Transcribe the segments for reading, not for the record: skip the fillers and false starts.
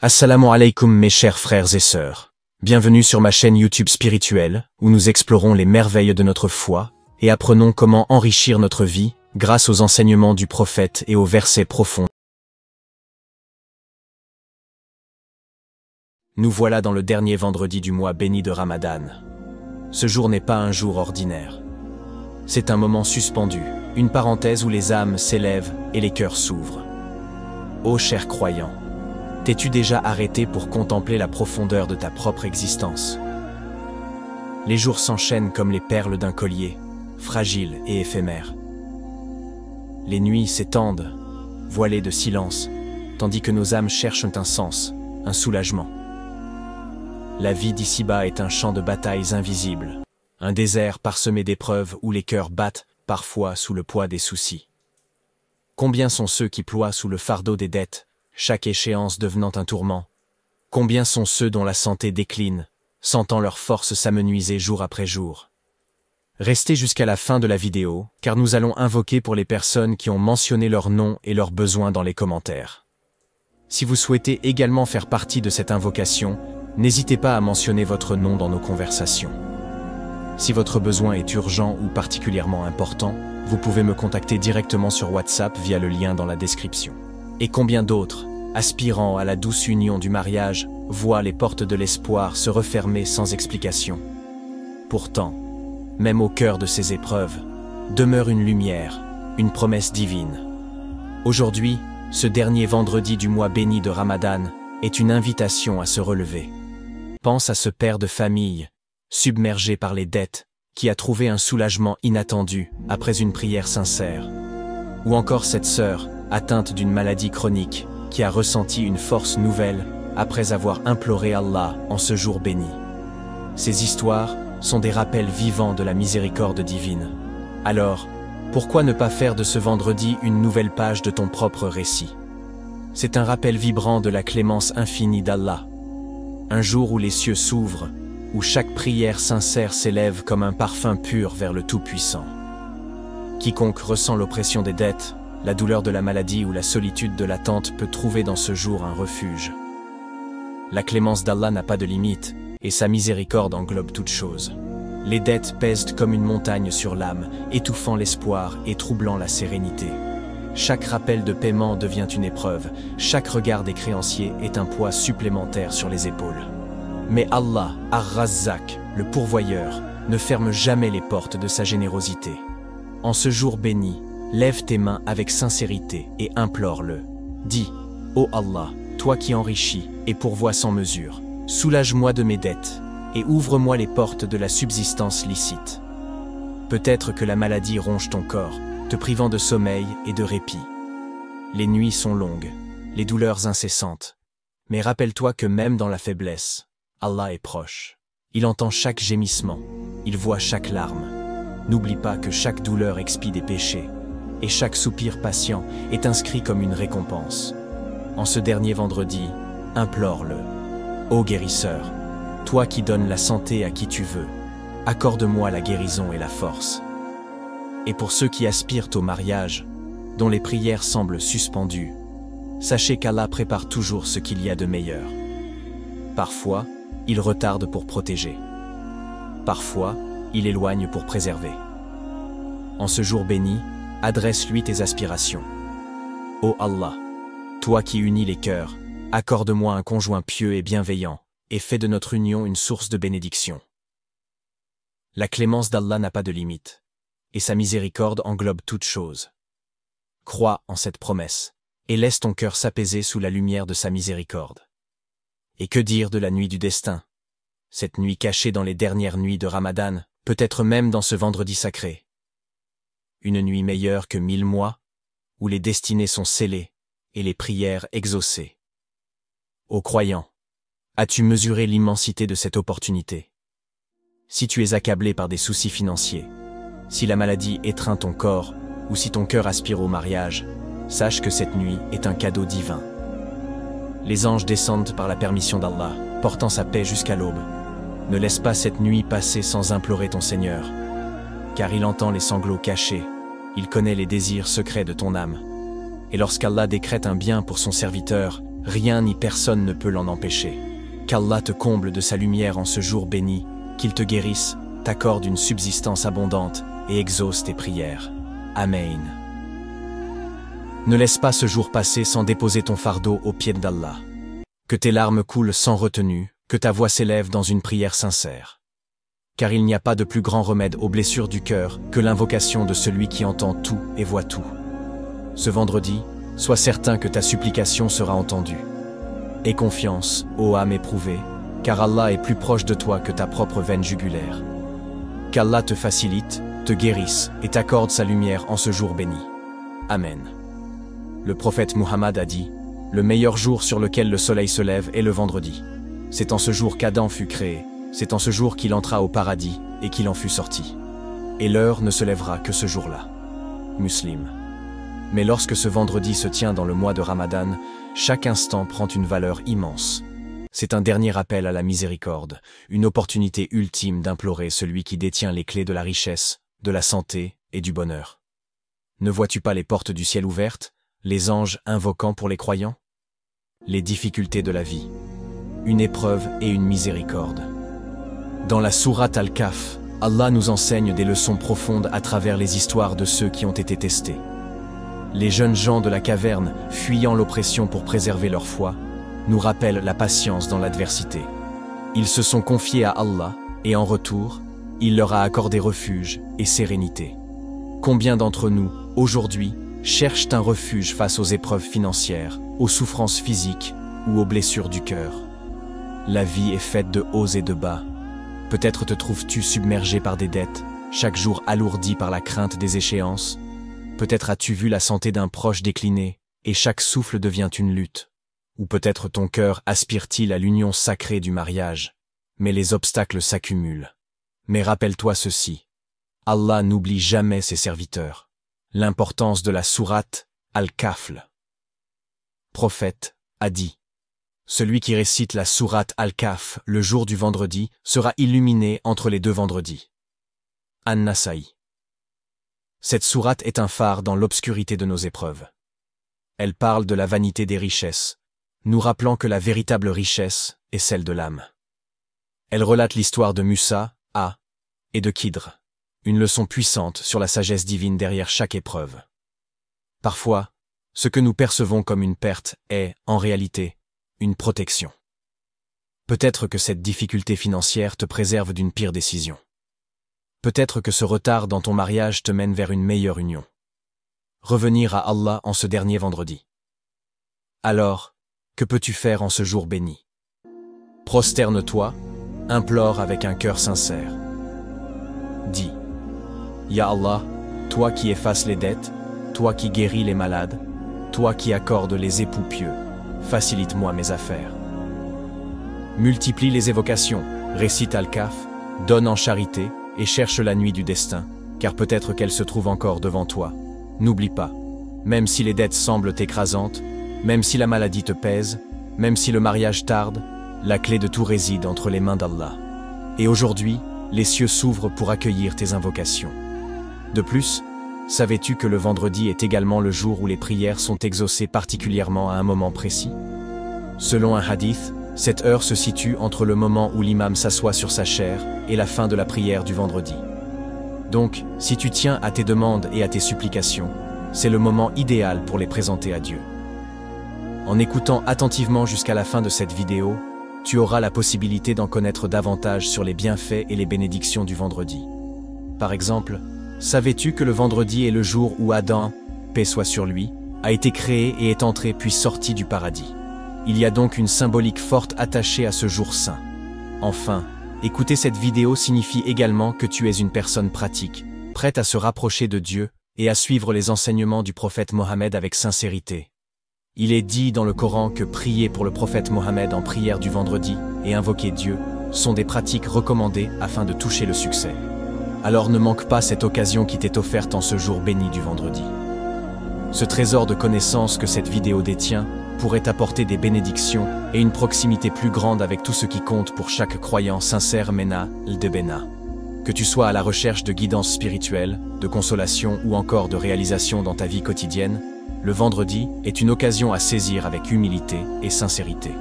Assalamu alaikum mes chers frères et sœurs. Bienvenue sur ma chaîne YouTube spirituelle, où nous explorons les merveilles de notre foi et apprenons comment enrichir notre vie grâce aux enseignements du prophète et aux versets profonds. Nous voilà dans le dernier vendredi du mois béni de Ramadan. Ce jour n'est pas un jour ordinaire. C'est un moment suspendu, une parenthèse où les âmes s'élèvent et les cœurs s'ouvrent. Ô chers croyants, t'es-tu déjà arrêté pour contempler la profondeur de ta propre existence? Les jours s'enchaînent comme les perles d'un collier, fragiles et éphémères. Les nuits s'étendent, voilées de silence, tandis que nos âmes cherchent un sens, un soulagement. La vie d'ici-bas est un champ de batailles invisibles, un désert parsemé d'épreuves où les cœurs battent parfois sous le poids des soucis. Combien sont ceux qui ploient sous le fardeau des dettes, chaque échéance devenant un tourment? Combien sont ceux dont la santé décline, sentant leur force s'amenuiser jour après jour? Restez jusqu'à la fin de la vidéo, car nous allons invoquer pour les personnes qui ont mentionné leur nom et leurs besoins dans les commentaires. Si vous souhaitez également faire partie de cette invocation, n'hésitez pas à mentionner votre nom dans nos conversations. Si votre besoin est urgent ou particulièrement important, vous pouvez me contacter directement sur WhatsApp via le lien dans la description. Et combien d'autres, aspirant à la douce union du mariage, voient les portes de l'espoir se refermer sans explication. Pourtant, même au cœur de ces épreuves, demeure une lumière, une promesse divine. Aujourd'hui, ce dernier vendredi du mois béni de Ramadan est une invitation à se relever. Pense à ce père de famille, submergé par les dettes, qui a trouvé un soulagement inattendu après une prière sincère. Ou encore cette sœur, atteinte d'une maladie chronique, qui a ressenti une force nouvelle après avoir imploré Allah en ce jour béni. Ces histoires sont des rappels vivants de la miséricorde divine. Alors, pourquoi ne pas faire de ce vendredi une nouvelle page de ton propre récit? C'est un rappel vibrant de la clémence infinie d'Allah. Un jour où les cieux s'ouvrent, où chaque prière sincère s'élève comme un parfum pur vers le Tout-Puissant. Quiconque ressent l'oppression des dettes, la douleur de la maladie ou la solitude de l'attente peut trouver dans ce jour un refuge. La clémence d'Allah n'a pas de limite, et sa miséricorde englobe toutes choses. Les dettes pèsent comme une montagne sur l'âme, étouffant l'espoir et troublant la sérénité. Chaque rappel de paiement devient une épreuve, chaque regard des créanciers est un poids supplémentaire sur les épaules. Mais Allah, Ar-Razzaq, le pourvoyeur, ne ferme jamais les portes de sa générosité. En ce jour béni, lève tes mains avec sincérité et implore-le. Dis, ô Allah, toi qui enrichis et pourvois sans mesure, soulage-moi de mes dettes et ouvre-moi les portes de la subsistance licite. Peut-être que la maladie ronge ton corps, te privant de sommeil et de répit. Les nuits sont longues, les douleurs incessantes. Mais rappelle-toi que même dans la faiblesse, Allah est proche. Il entend chaque gémissement, il voit chaque larme. N'oublie pas que chaque douleur expie des péchés, et chaque soupir patient est inscrit comme une récompense. En ce dernier vendredi, implore-le. Ô guérisseur, toi qui donnes la santé à qui tu veux, accorde-moi la guérison et la force. Et pour ceux qui aspirent au mariage, dont les prières semblent suspendues, sachez qu'Allah prépare toujours ce qu'il y a de meilleur. Parfois, il retarde pour protéger. Parfois, il éloigne pour préserver. En ce jour béni, adresse-lui tes aspirations. Ô Allah, toi qui unis les cœurs, accorde-moi un conjoint pieux et bienveillant, et fais de notre union une source de bénédiction. La clémence d'Allah n'a pas de limite, et sa miséricorde englobe toutes choses. Crois en cette promesse, et laisse ton cœur s'apaiser sous la lumière de sa miséricorde. Et que dire de la nuit du destin? Cette nuit cachée dans les dernières nuits de Ramadan, peut-être même dans ce vendredi sacré. Une nuit meilleure que 1000 mois, où les destinées sont scellées et les prières exaucées. Ô croyant, as-tu mesuré l'immensité de cette opportunité? Si tu es accablé par des soucis financiers, si la maladie étreint ton corps ou si ton cœur aspire au mariage, sache que cette nuit est un cadeau divin. Les anges descendent par la permission d'Allah, portant sa paix jusqu'à l'aube. Ne laisse pas cette nuit passer sans implorer ton Seigneur, car il entend les sanglots cachés, il connaît les désirs secrets de ton âme. Et lorsqu'Allah décrète un bien pour son serviteur, rien ni personne ne peut l'en empêcher. Qu'Allah te comble de sa lumière en ce jour béni, qu'il te guérisse, t'accorde une subsistance abondante et exauce tes prières. Amen. Ne laisse pas ce jour passer sans déposer ton fardeau aux pieds d'Allah. Que tes larmes coulent sans retenue, que ta voix s'élève dans une prière sincère. Car il n'y a pas de plus grand remède aux blessures du cœur que l'invocation de celui qui entend tout et voit tout. Ce vendredi, sois certain que ta supplication sera entendue. Aie confiance, ô âme éprouvée, car Allah est plus proche de toi que ta propre veine jugulaire. Qu'Allah te facilite, te guérisse et t'accorde sa lumière en ce jour béni. Amen. Le prophète Muhammad a dit, « Le meilleur jour sur lequel le soleil se lève est le vendredi. C'est en ce jour qu'Adam fut créé, c'est en ce jour qu'il entra au paradis et qu'il en fut sorti. Et l'heure ne se lèvera que ce jour-là. » Muslim. Mais lorsque ce vendredi se tient dans le mois de Ramadan, chaque instant prend une valeur immense. C'est un dernier appel à la miséricorde, une opportunité ultime d'implorer celui qui détient les clés de la richesse, de la santé et du bonheur. Ne vois-tu pas les portes du ciel ouvertes, les anges invoquant pour les croyants? Les difficultés de la vie, une épreuve et une miséricorde. Dans la sourate Al-Kahf, Allah nous enseigne des leçons profondes à travers les histoires de ceux qui ont été testés. Les jeunes gens de la caverne, fuyant l'oppression pour préserver leur foi, nous rappellent la patience dans l'adversité. Ils se sont confiés à Allah, et en retour, il leur a accordé refuge et sérénité. Combien d'entre nous, aujourd'hui, cherchent un refuge face aux épreuves financières, aux souffrances physiques ou aux blessures du cœur? La vie est faite de hauts et de bas. Peut-être te trouves-tu submergé par des dettes, chaque jour alourdi par la crainte des échéances. Peut-être as-tu vu la santé d'un proche décliner, et chaque souffle devient une lutte. Ou peut-être ton cœur aspire-t-il à l'union sacrée du mariage, mais les obstacles s'accumulent. Mais rappelle-toi ceci, Allah n'oublie jamais ses serviteurs. L'importance de la sourate Al-Kahf. Prophète a dit, celui qui récite la sourate Al-Kahf le jour du vendredi sera illuminé entre les deux vendredis. An-Nasa'i. Cette sourate est un phare dans l'obscurité de nos épreuves. Elle parle de la vanité des richesses, nous rappelant que la véritable richesse est celle de l'âme. Elle relate l'histoire de Musa, et de Khidr, une leçon puissante sur la sagesse divine derrière chaque épreuve. Parfois, ce que nous percevons comme une perte est, en réalité, une protection. Peut-être que cette difficulté financière te préserve d'une pire décision. Peut-être que ce retard dans ton mariage te mène vers une meilleure union. Revenir à Allah en ce dernier vendredi. Alors, que peux-tu faire en ce jour béni? Prosterne-toi, implore avec un cœur sincère. Dis, Ya Allah, toi qui effaces les dettes, toi qui guéris les malades, toi qui accordes les époux pieux, facilite-moi mes affaires. Multiplie les évocations, récite Al-Kahf, donne en charité et cherche la nuit du destin, car peut-être qu'elle se trouve encore devant toi. N'oublie pas, même si les dettes semblent écrasantes, même si la maladie te pèse, même si le mariage tarde, la clé de tout réside entre les mains d'Allah. Et aujourd'hui, les cieux s'ouvrent pour accueillir tes invocations. De plus, savais-tu que le vendredi est également le jour où les prières sont exaucées particulièrement à un moment précis? Selon un hadith, cette heure se situe entre le moment où l'imam s'assoit sur sa chaire et la fin de la prière du vendredi. Donc, si tu tiens à tes demandes et à tes supplications, c'est le moment idéal pour les présenter à Dieu. En écoutant attentivement jusqu'à la fin de cette vidéo, tu auras la possibilité d'en connaître davantage sur les bienfaits et les bénédictions du vendredi. Par exemple, savais-tu que le vendredi est le jour où Adam, paix soit sur lui, a été créé et est entré puis sorti du paradis? Il y a donc une symbolique forte attachée à ce jour saint. Enfin, écouter cette vidéo signifie également que tu es une personne pratique, prête à se rapprocher de Dieu et à suivre les enseignements du prophète Mohammed avec sincérité. Il est dit dans le Coran que prier pour le prophète Mohammed en prière du vendredi et invoquer Dieu sont des pratiques recommandées afin de toucher le succès. Alors ne manque pas cette occasion qui t'est offerte en ce jour béni du vendredi. Ce trésor de connaissances que cette vidéo détient pourrait apporter des bénédictions et une proximité plus grande avec tout ce qui compte pour chaque croyant sincère Mena l'Debena. Que tu sois à la recherche de guidance spirituelle, de consolation ou encore de réalisation dans ta vie quotidienne, Le vendredi est une occasion à saisir avec humilité et sincérité.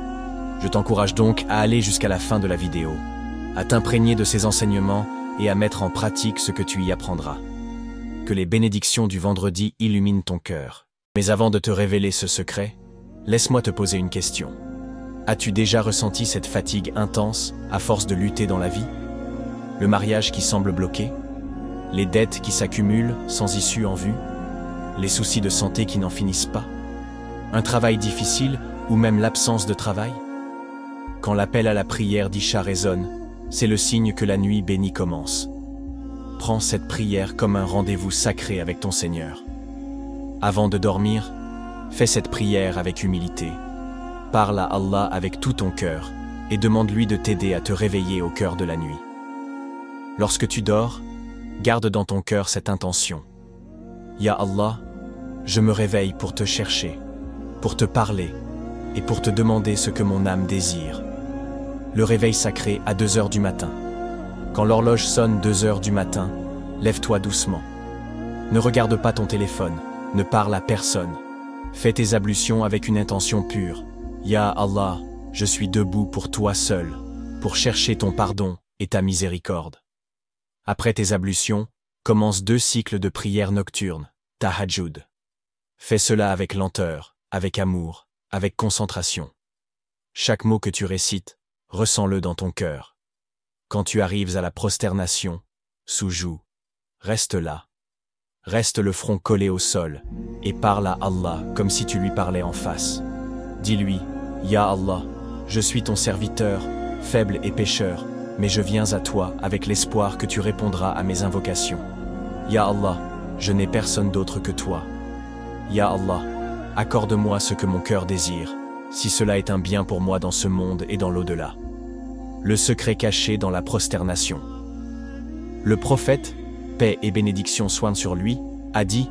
Je t'encourage donc à aller jusqu'à la fin de la vidéo, à t'imprégner de ces enseignements et à mettre en pratique ce que tu y apprendras. Que les bénédictions du vendredi illuminent ton cœur. Mais avant de te révéler ce secret, laisse-moi te poser une question. As-tu déjà ressenti cette fatigue intense à force de lutter dans la vie? Le mariage qui semble bloqué? Les dettes qui s'accumulent sans issue en vue? Les soucis de santé qui n'en finissent pas? Un travail difficile ou même l'absence de travail? Quand l'appel à la prière d'Isha résonne, c'est le signe que la nuit bénie commence. Prends cette prière comme un rendez-vous sacré avec ton Seigneur. Avant de dormir, fais cette prière avec humilité. Parle à Allah avec tout ton cœur et demande-lui de t'aider à te réveiller au cœur de la nuit. Lorsque tu dors, garde dans ton cœur cette intention. Ya Allah, je me réveille pour te chercher, pour te parler et pour te demander ce que mon âme désire. Le réveil sacré à 2 heures du matin. Quand l'horloge sonne 2 heures du matin, lève-toi doucement. Ne regarde pas ton téléphone, ne parle à personne. Fais tes ablutions avec une intention pure. Ya Allah, je suis debout pour toi seul, pour chercher ton pardon et ta miséricorde. Après tes ablutions, commence 2 cycles de prière nocturne, tahajjud. Fais cela avec lenteur, avec amour, avec concentration. Chaque mot que tu récites, ressens-le dans ton cœur. Quand tu arrives à la prosternation, soujoud, reste là. Reste le front collé au sol et parle à Allah comme si tu lui parlais en face. Dis-lui, Ya Allah, je suis ton serviteur, faible et pécheur, mais je viens à toi avec l'espoir que tu répondras à mes invocations. Ya Allah, je n'ai personne d'autre que toi. Ya Allah, accorde-moi ce que mon cœur désire, si cela est un bien pour moi dans ce monde et dans l'au-delà. Le secret caché dans la prosternation. Le prophète, paix et bénédiction soient sur lui, a dit: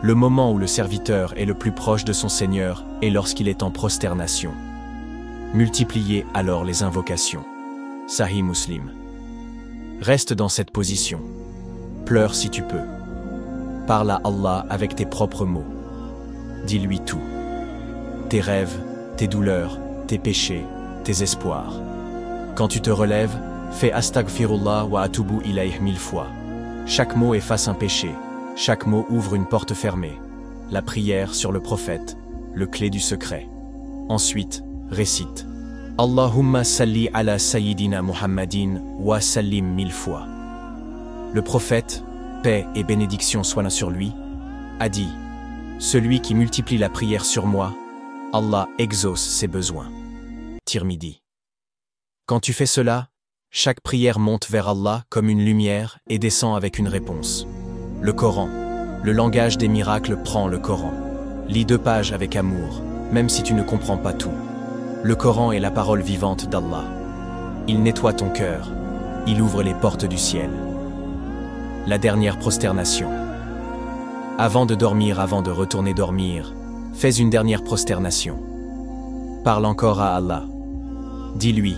le moment où le serviteur est le plus proche de son Seigneur est lorsqu'il est en prosternation. Multipliez alors les invocations. Sahih Muslim. Reste dans cette position. Pleure si tu peux. Parle à Allah avec tes propres mots. Dis-lui tout. Tes rêves, tes douleurs, tes péchés, tes espoirs. Quand tu te relèves, fais Astaghfirullah wa atubu ilayh 1000 fois. Chaque mot efface un péché, chaque mot ouvre une porte fermée. La prière sur le prophète, le clé du secret. Ensuite, récite Allahumma salli ala Sayyidina Muhammadin wa sallim 1000 fois. Le prophète, paix et bénédiction soient sur lui, a dit: celui qui multiplie la prière sur moi, Allah exauce ses besoins. Tirmidhi. Quand tu fais cela, chaque prière monte vers Allah comme une lumière et descend avec une réponse. Le Coran, le langage des miracles prend le Coran. Lis 2 pages avec amour, même si tu ne comprends pas tout. Le Coran est la parole vivante d'Allah. Il nettoie ton cœur, il ouvre les portes du ciel. La dernière prosternation. Avant de dormir, avant de retourner dormir, fais une dernière prosternation. Parle encore à Allah. Dis-lui: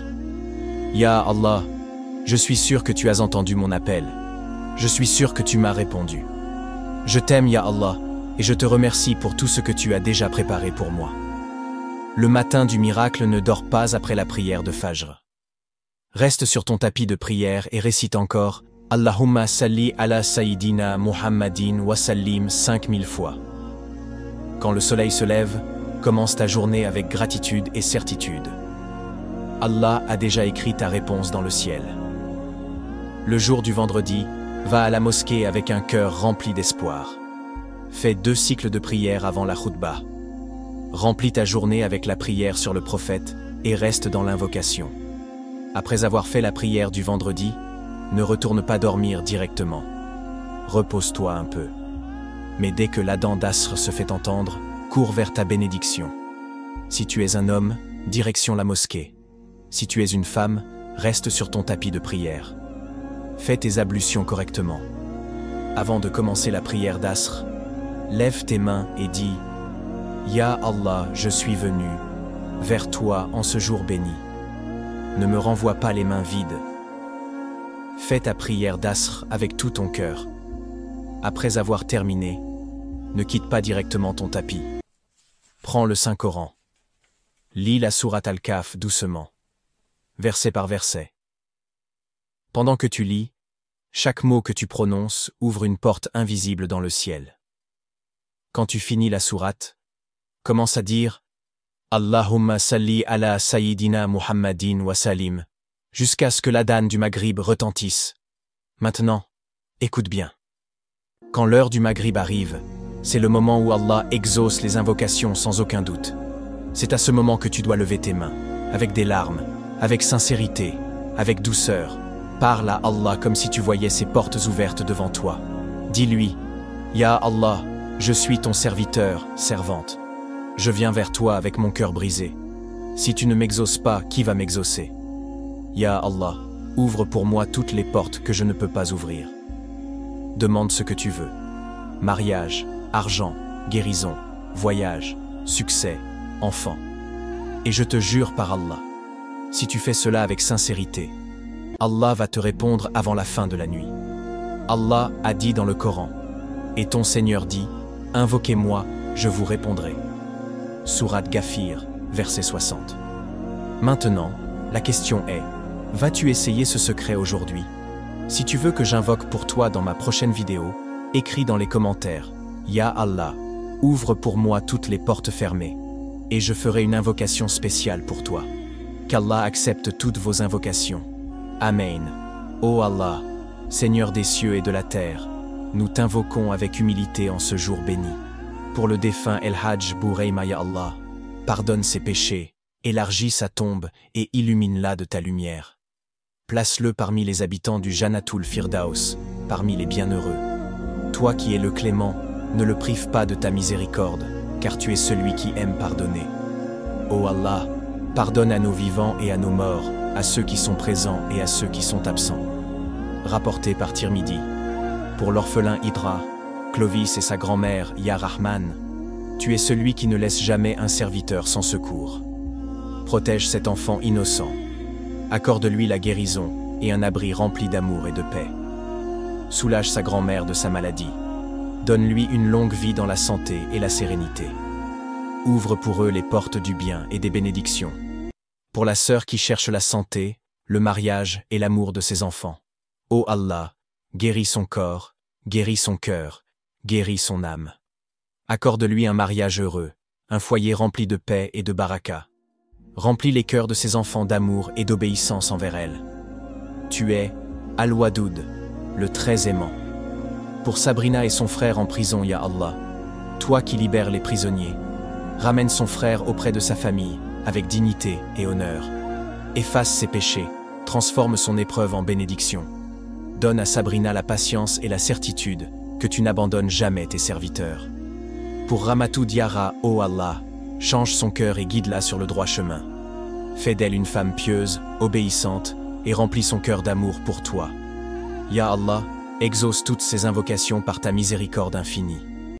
Ya Allah, je suis sûr que tu as entendu mon appel. Je suis sûr que tu m'as répondu. Je t'aime, Ya Allah, et je te remercie pour tout ce que tu as déjà préparé pour moi. Le matin du miracle ne dort pas après la prière de Fajr. Reste sur ton tapis de prière et récite encore Allahumma salli ala Sayyidina Muhammadin wa sallim 5000 fois. Quand le soleil se lève, commence ta journée avec gratitude et certitude. Allah a déjà écrit ta réponse dans le ciel. Le jour du vendredi, va à la mosquée avec un cœur rempli d'espoir. Fais 2 cycles de prière avant la khutbah. Remplis ta journée avec la prière sur le prophète et reste dans l'invocation. Après avoir fait la prière du vendredi, ne retourne pas dormir directement. Repose-toi un peu. Mais dès que l'adhan d'Asr se fait entendre, cours vers ta bénédiction. Si tu es un homme, direction la mosquée. Si tu es une femme, reste sur ton tapis de prière. Fais tes ablutions correctement. Avant de commencer la prière d'Asr, lève tes mains et dis « Ya Allah, je suis venu vers toi en ce jour béni. Ne me renvoie pas les mains vides. » Fais ta prière d'Asr avec tout ton cœur. Après avoir terminé, ne quitte pas directement ton tapis. Prends le Saint-Coran. Lis la sourate Al-Kahf doucement, verset par verset. Pendant que tu lis, chaque mot que tu prononces ouvre une porte invisible dans le ciel. Quand tu finis la sourate, commence à dire « Allahumma salli ala Sayyidina Muhammadin wa salim » jusqu'à ce que l'adhan du Maghrib retentisse. Maintenant, écoute bien. Quand l'heure du Maghrib arrive, c'est le moment où Allah exauce les invocations sans aucun doute. C'est à ce moment que tu dois lever tes mains, avec des larmes, avec sincérité, avec douceur. Parle à Allah comme si tu voyais ses portes ouvertes devant toi. Dis-lui, « Ya Allah, je suis ton serviteur, servante. Je viens vers toi avec mon cœur brisé. Si tu ne m'exauces pas, qui va m'exaucer? Ya Allah, ouvre pour moi toutes les portes que je ne peux pas ouvrir. Demande ce que tu veux. Mariage, argent, guérison, voyage, succès, enfant. Et je te jure par Allah, si tu fais cela avec sincérité, Allah va te répondre avant la fin de la nuit. Allah a dit dans le Coran, et ton Seigneur dit, invoquez-moi, je vous répondrai. Sourate Ghafir, verset 60. Maintenant, la question est, vas-tu essayer ce secret aujourd'hui? Si tu veux que j'invoque pour toi dans ma prochaine vidéo, écris dans les commentaires, Ya Allah, ouvre pour moi toutes les portes fermées, et je ferai une invocation spéciale pour toi. Qu'Allah accepte toutes vos invocations. Amen. Ô Allah, Seigneur des cieux et de la terre, nous t'invoquons avec humilité en ce jour béni. Pour le défunt El-Hajj Bourayma ya Allah, pardonne ses péchés, élargis sa tombe et illumine-la de ta lumière. Place-le parmi les habitants du Jannatul Firdaus, parmi les bienheureux. Toi qui es le clément, ne le prive pas de ta miséricorde, car tu es celui qui aime pardonner. Ô Allah, pardonne à nos vivants et à nos morts, à ceux qui sont présents et à ceux qui sont absents. Rapporté par Tirmidhi. Pour l'orphelin Hydra, Clovis et sa grand-mère Ya Rahman, tu es celui qui ne laisse jamais un serviteur sans secours. Protège cet enfant innocent. Accorde-lui la guérison et un abri rempli d'amour et de paix. Soulage sa grand-mère de sa maladie. Donne-lui une longue vie dans la santé et la sérénité. Ouvre pour eux les portes du bien et des bénédictions. Pour la sœur qui cherche la santé, le mariage et l'amour de ses enfants. Ô Allah, guéris son corps, guéris son cœur, guéris son âme. Accorde-lui un mariage heureux, un foyer rempli de paix et de baraka. Remplis les cœurs de ses enfants d'amour et d'obéissance envers elle. Tu es Al-Wadoud, le très aimant. Pour Sabrina et son frère en prison, Ya Allah, toi qui libères les prisonniers, ramène son frère auprès de sa famille, avec dignité et honneur. Efface ses péchés, transforme son épreuve en bénédiction. Donne à Sabrina la patience et la certitude que tu n'abandonnes jamais tes serviteurs. Pour Ramatou Diara, ô Allah, change son cœur et guide-la sur le droit chemin. Fais d'elle une femme pieuse, obéissante, et remplis son cœur d'amour pour toi. Ya Allah, exauce toutes ses invocations par ta miséricorde infinie.